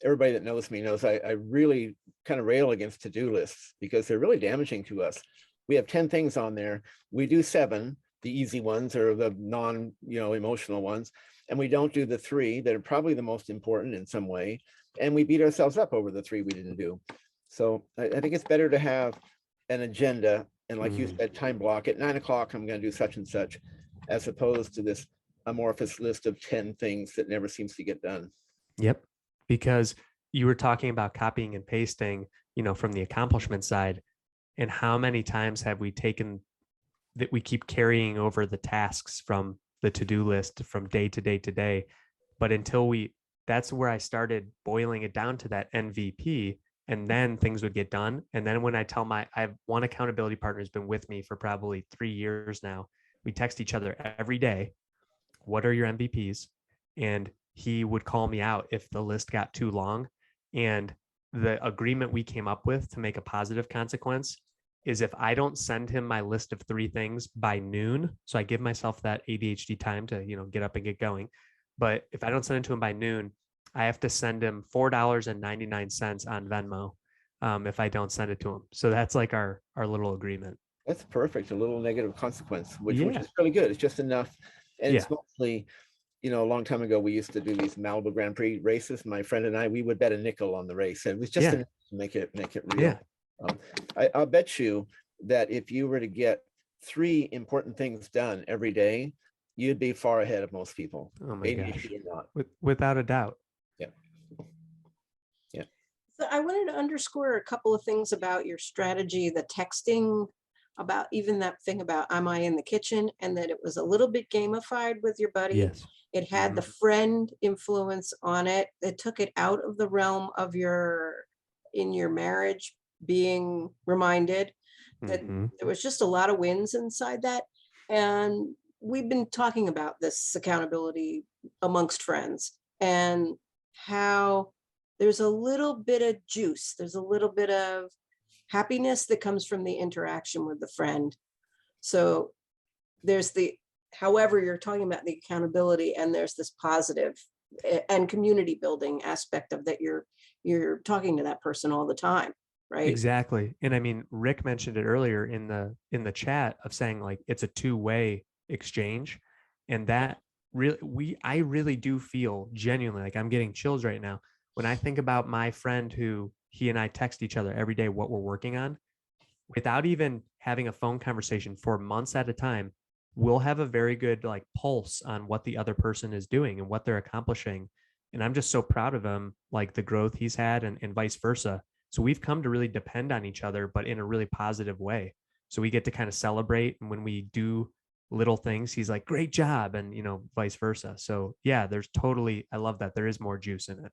everybody that knows me knows I really kind of rail against to-do lists because they're really damaging to us. We have 10 things on there. We do 7, the easy ones or the non, emotional ones. And we don't do the 3 that are probably the most important in some way. And we beat ourselves up over the 3 we didn't do. So I think it's better to have an agenda. And like you said, time block at 9 o'clock, I'm going to do such and such, as opposed to this amorphous list of 10 things that never seems to get done. Yep. Because you were talking about copying and pasting, from the accomplishment side, and how many times have we taken that we keep carrying over the tasks from the to-do list from day to day to day. But that's where I started boiling it down to that MVP, and then things would get done. And then when I have one accountability partner who's been with me for probably 3 years now, we text each other every day. What are your MVPs? And he would call me out if the list got too long. And the agreement we came up with to make a positive consequence is if I don't send him my list of 3 things by noon, so I give myself that ADHD time to, get up and get going. But if I don't send it to him by noon, I have to send him $4.99 on Venmo if I don't send it to him. So that's like our little agreement. That's perfect. A little negative consequence, which is really good. It's just enough. And it's mostly, a long time ago, we used to do these Malibu Grand Prix races. My friend and I, we would bet a nickel on the race. And it was just enough to make it real. Yeah. I'll bet you that if you were to get 3 important things done every day, you'd be far ahead of most people. Oh my gosh. Not. Without a doubt. Yeah. Yeah. So I wanted to underscore a couple of things about your strategy, the texting, about even that thing about am I in the kitchen, and that it was a little bit gamified with your buddy. Yes. It had the friend influence on it. It took it out of the realm of in your marriage being reminded that there was just a lot of wins inside that. And we've been talking about this accountability amongst friends and how there's a little bit of juice. There's a little bit of happiness that comes from the interaction with the friend. So there's however you're talking about the accountability, and there's this positive and community building aspect of that you're talking to that person all the time, right? Exactly. And I mean, Rick mentioned it earlier in the chat of saying like it's a 2-way exchange, and that I really do feel genuinely like I'm getting chills right now when I think about my friend who he and I text each other every day what we're working on without even having a phone conversation for months at a time. We'll have a very good like pulse on what the other person is doing and what they're accomplishing. And I'm just so proud of him, like the growth he's had and vice versa. So we've come to really depend on each other, but in a really positive way. So we get to kind of celebrate. And when we do little things, he's like, great job. And, vice versa. So yeah, I love that. There is more juice in it.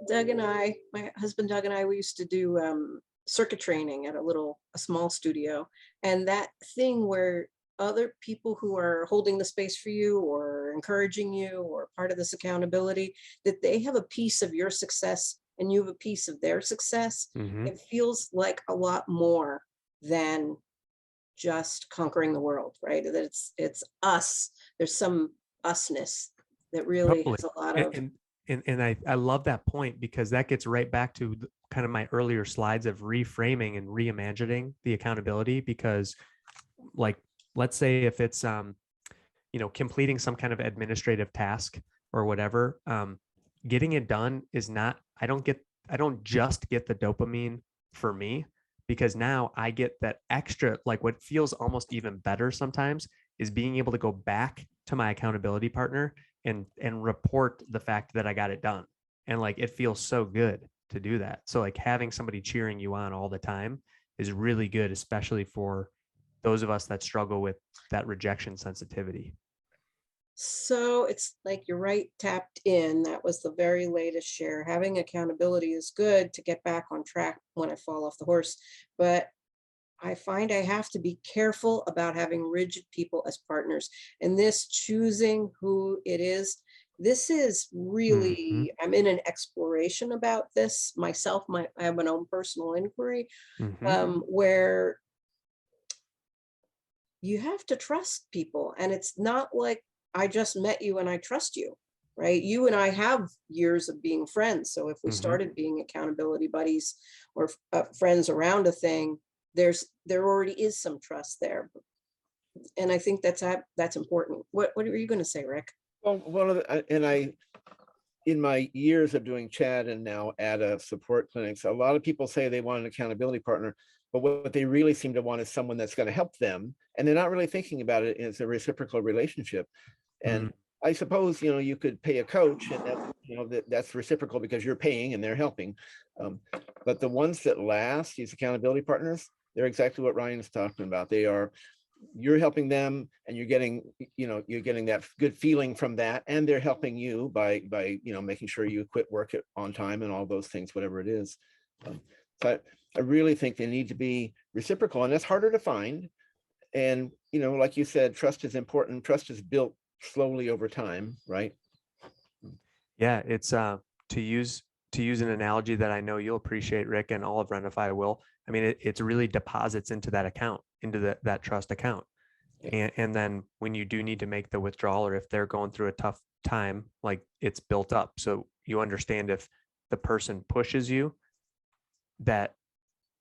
Doug and I, my husband Doug and I, we used to do circuit training at a small studio. And that thing where other people who are holding the space for you or encouraging you or part of this accountability, that they have a piece of your success and you have a piece of their success. It feels like a lot more than just conquering the world, right? That it's us. There's some usness that really has a lot of. And I love that point, because that gets right back to kind of my earlier slides of reframing and reimagining the accountability. Because like, let's say if it's, completing some kind of administrative task or whatever, getting it done is not, I don't just get the dopamine for me, because now I get that extra, like what feels almost even better sometimes is being able to go back to my accountability partner and report the fact that I got it done. And like, it feels so good to do that. So like having somebody cheering you on all the time is really good, especially for those of us that struggle with that rejection sensitivity. So it's like you're right, tapped in. That was the very latest share. Having accountability is good to get back on track when I fall off the horse. But I find I have to be careful about having rigid people as partners, and this choosing who it is. This is really, I'm in an exploration about this myself. I have my own personal inquiry where you have to trust people. And it's not like I just met you and I trust you. right? You and I have years of being friends. So if we Mhm. started being accountability buddies or friends around a thing, there already is some trust there. And I think that's important. What are you going to say, Rick? Well, in my years of doing CHAD and now ADDA support clinics, a lot of people say they want an accountability partner, but what they really seem to want is someone that's going to help them. And they're not really thinking about it as a reciprocal relationship. And I suppose, you could pay a coach, and that's reciprocal because you're paying and they're helping. But the ones that last, these accountability partners, they're exactly what Ryan is talking about. You're helping them, and you're getting that good feeling from that, and they're helping you by making sure you quit work on time and all those things, whatever it is. So I really think they need to be reciprocal, and that's harder to find. And like you said, trust is important. Trust is built slowly over time, right? Yeah, it's to use an analogy that I know you'll appreciate, Rick, and all of Renify will. I mean, it's really deposits into that account, into that trust account. And then when you do need to make the withdrawal, or if they're going through a tough time, like, it's built up. So you understand if the person pushes you, that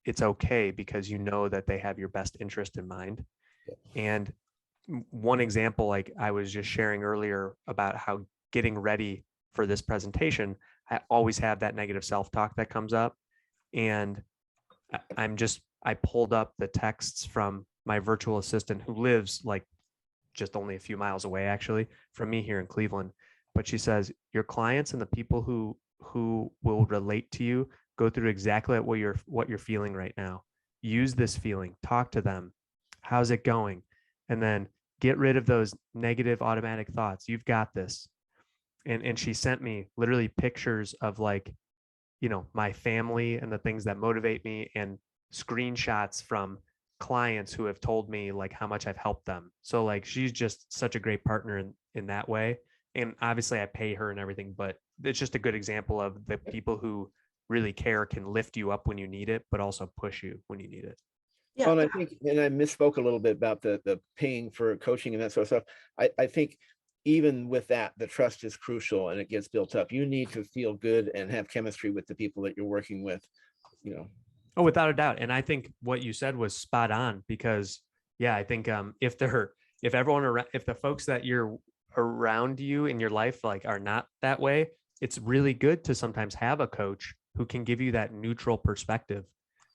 it's okay, because you know that they have your best interest in mind. And one example, like I was just sharing earlier about how getting ready for this presentation, I always have that negative self-talk that comes up. And I pulled up the texts from my virtual assistant, who lives like just only a few miles away, actually, from me here in Cleveland. But she says, your clients and the people who will relate to you go through exactly what you're feeling right now. Use this feeling, talk to them. How's it going? And then get rid of those negative automatic thoughts. You've got this. And she sent me literally pictures of, like, my family and the things that motivate me, and screenshots from clients who have told me like how much I've helped them. So like, she's just such a great partner in that way. And obviously I pay her and everything, but it's just a good example of the people who really care can lift you up when you need it, but also push you when you need it. Yeah. Well, and I think, and I misspoke a little bit about the paying for coaching and that sort of stuff. I think even with that, the trust is crucial, and it gets built up. You need to feel good and have chemistry with the people that you're working with, Oh, without a doubt. And I think what you said was spot on, because I think if the folks that you're around you in your life, like, are not that way, it's really good to sometimes have a coach who can give you that neutral perspective.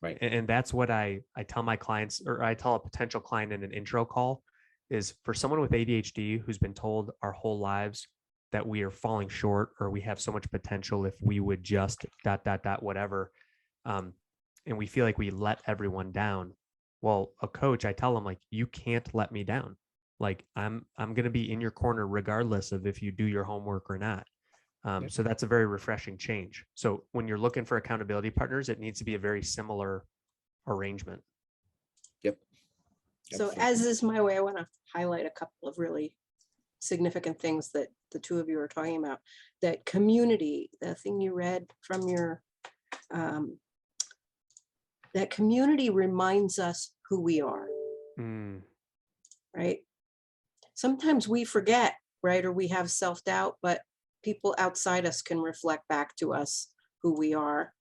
Right. And that's what I tell my clients, or I tell a potential client in an intro call, is for someone with ADHD who's been told our whole lives that we are falling short, or we have so much potential if we would just ... whatever. And we feel like we let everyone down. Well, a coach, I tell them, like, you can't let me down. Like, I'm going to be in your corner regardless of if you do your homework or not. So that's a very refreshing change. So when you're looking for accountability partners, it needs to be a very similar arrangement. Yep. So Absolutely. as is my way, I want to highlight a couple of really significant things that the two of you are talking about. That community, the thing you read from your, that community reminds us who we are, right? Sometimes we forget, right? Or we have self-doubt, but people outside us can reflect back to us who we are.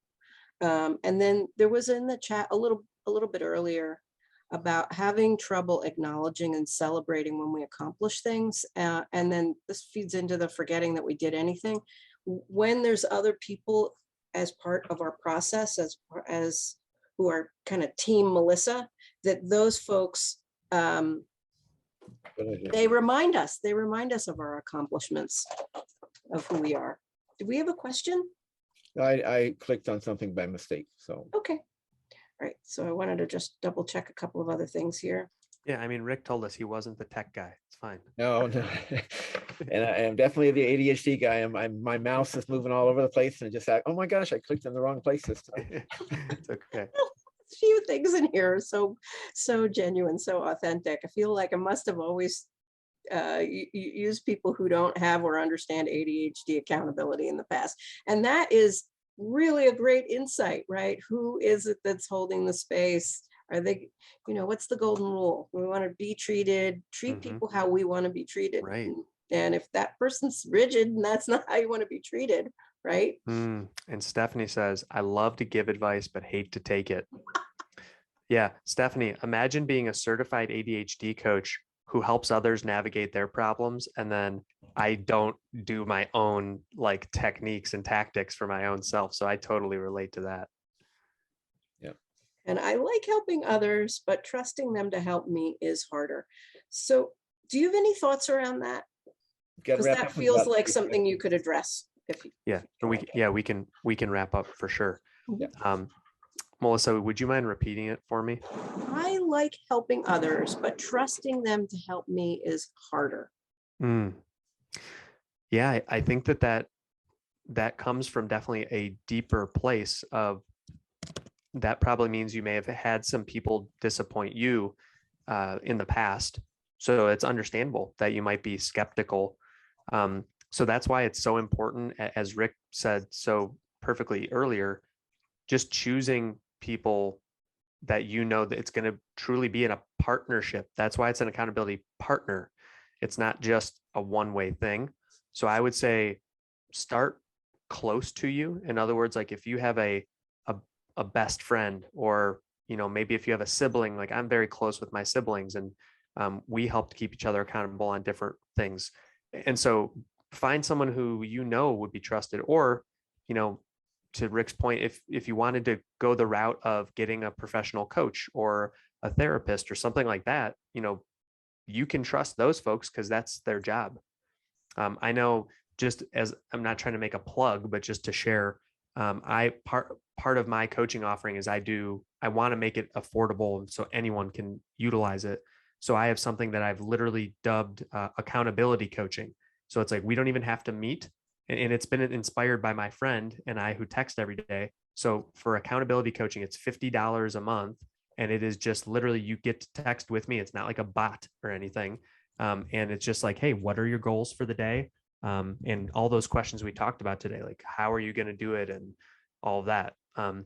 And then there was in the chat a little bit earlier about having trouble acknowledging and celebrating when we accomplish things. And then this feeds into the forgetting that we did anything. When there's other people as part of our process, as who are kind of team Melissa, that those folks, they remind us of our accomplishments, of who we are. Do we have a question? I clicked on something by mistake, so. Okay. All right. So I wanted to just double check a couple of other things here. Yeah, I mean, Rick told us he wasn't the tech guy. It's fine. No. And I am definitely the ADHD guy. My mouse is moving all over the place, and just oh my gosh, I clicked in the wrong place this time. It's okay. A few things in here are so genuine, so authentic. I feel like I must have always used people who don't have or understand ADHD accountability in the past. And that is really a great insight, right? Who is it that's holding the space? Are they, what's the golden rule? We want to be treat people how we want to be treated. Right. And if that person's rigid and that's not how you want to be treated, right? And Stephanie says, I love to give advice, but hate to take it. Yeah, Stephanie, imagine being a certified ADHD coach who helps others navigate their problems. And then I don't do my own like techniques and tactics for my own self. So I totally relate to that. And I like helping others, but trusting them to help me is harder. So do you have any thoughts around that? Because that feels like something you could address. If you, we can wrap up for sure. Yeah. Melissa, would you mind repeating it for me? I like helping others, but trusting them to help me is harder. Yeah, I think that comes from definitely a deeper place of that probably means you may have had some people disappoint you in the past. So it's understandable that you might be skeptical. So that's why it's so important, as Rick said so perfectly earlier, just choosing people that you know that it's going to truly be in a partnership. That's why it's an accountability partner. It's not just a one-way thing. So I would say start close to you. In other words, like if you have a best friend, or, you know, maybe if you have a sibling, like I'm very close with my siblings, and we help to keep each other accountable on different things. And so find someone who you know would be trusted, or, you know, to Rick's point, if you wanted to go the route of getting a professional coach or a therapist or something like that, you know, you can trust those folks because that's their job. I know, just as I'm not trying to make a plug, but just to share, part of my coaching offering is I want to make it affordable so anyone can utilize it. So I have something that I've literally dubbed accountability coaching. So it's like, we don't even have to meet. And it's been inspired by my friend and I, who text every day. So for accountability coaching, it's $50 a month. And it is just literally, you get to text with me. It's not like a bot or anything. And it's just like, hey, what are your goals for the day? And all those questions we talked about today, like how are you going to do it and all of that. And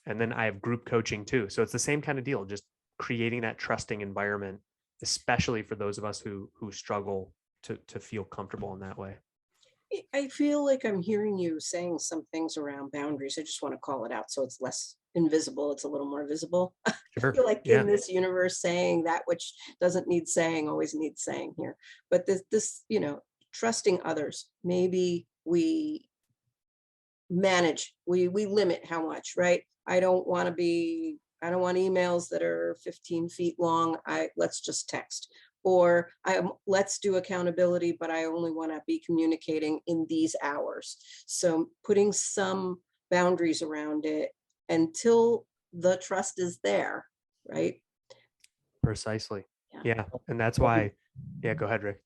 then I have group coaching too. So it's the same kind of deal, just creating that trusting environment, especially for those of us who struggle to feel comfortable in that way. I feel like I'm hearing you saying some things around boundaries. I just want to call it out so it's less invisible. It's a little more visible. Sure. I feel like in this universe, saying that which doesn't need saying always needs saying here. But this, you know, trusting others, maybe we manage, we limit how much, right? I don't want emails that are 15 feet long. Let's just text. Or let's do accountability, but I only want to be communicating in these hours. So putting some boundaries around it until the trust is there, right? Precisely. Yeah. And that's why, go ahead, Rick.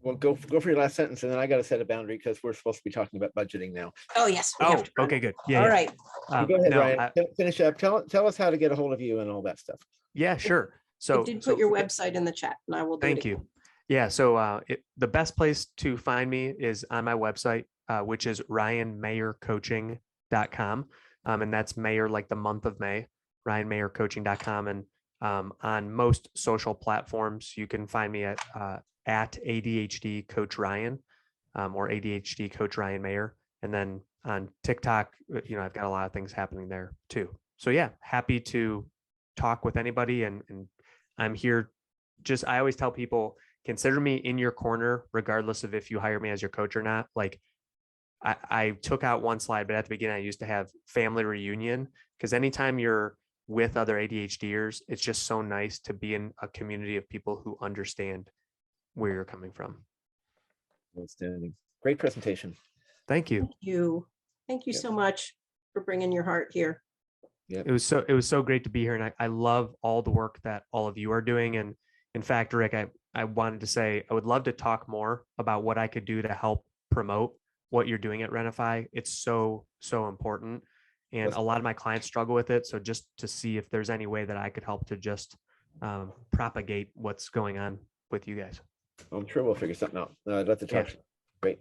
Well, go for your last sentence, and then I got to set a boundary because we're supposed to be talking about budgeting now. Oh, yes. Okay, good. Yeah. All right. Go ahead, Ryan. Finish up. Tell us how to get a hold of you and all that stuff. Yeah, sure. So I did put your website in the chat, and I will do it. Thank you. Yeah. So the best place to find me is on my website, which is ryanmayercoaching.com. And that's Mayer like the month of May, ryanmayercoaching.com. And on most social platforms, you can find me at ADHD Coach Ryan, or ADHD Coach Ryan Mayer. And then on TikTok, you know, I've got a lot of things happening there too. So yeah, happy to talk with anybody. And I'm here. I always tell people, consider me in your corner, regardless of if you hire me as your coach or not. Like I took out one slide, but at the beginning I used to have family reunion, because anytime you're with other ADHDers, it's just so nice to be in a community of people who understand where you're coming from. Outstanding. Great presentation. Thank you. Thank you so much for bringing your heart here. Yeah. It was so great to be here. And I love all the work that all of you are doing. And in fact, Rick, I wanted to say, I would love to talk more about what I could do to help promote what you're doing at Renify. It's so important. And a lot of my clients struggle with it. So just to see if there's any way that I could help to just propagate what's going on with you guys. I'm sure we'll figure something out. I'd love to talk. Yeah. Great.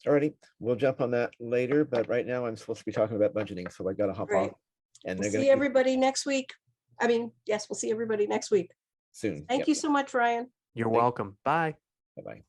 Alrighty, we'll jump on that later. But right now I'm supposed to be talking about budgeting. So I got to hop off. And we'll see everybody next week. We'll see everybody next week. Soon. Thank you so much, Ryan. You're welcome. Bye. Bye-bye.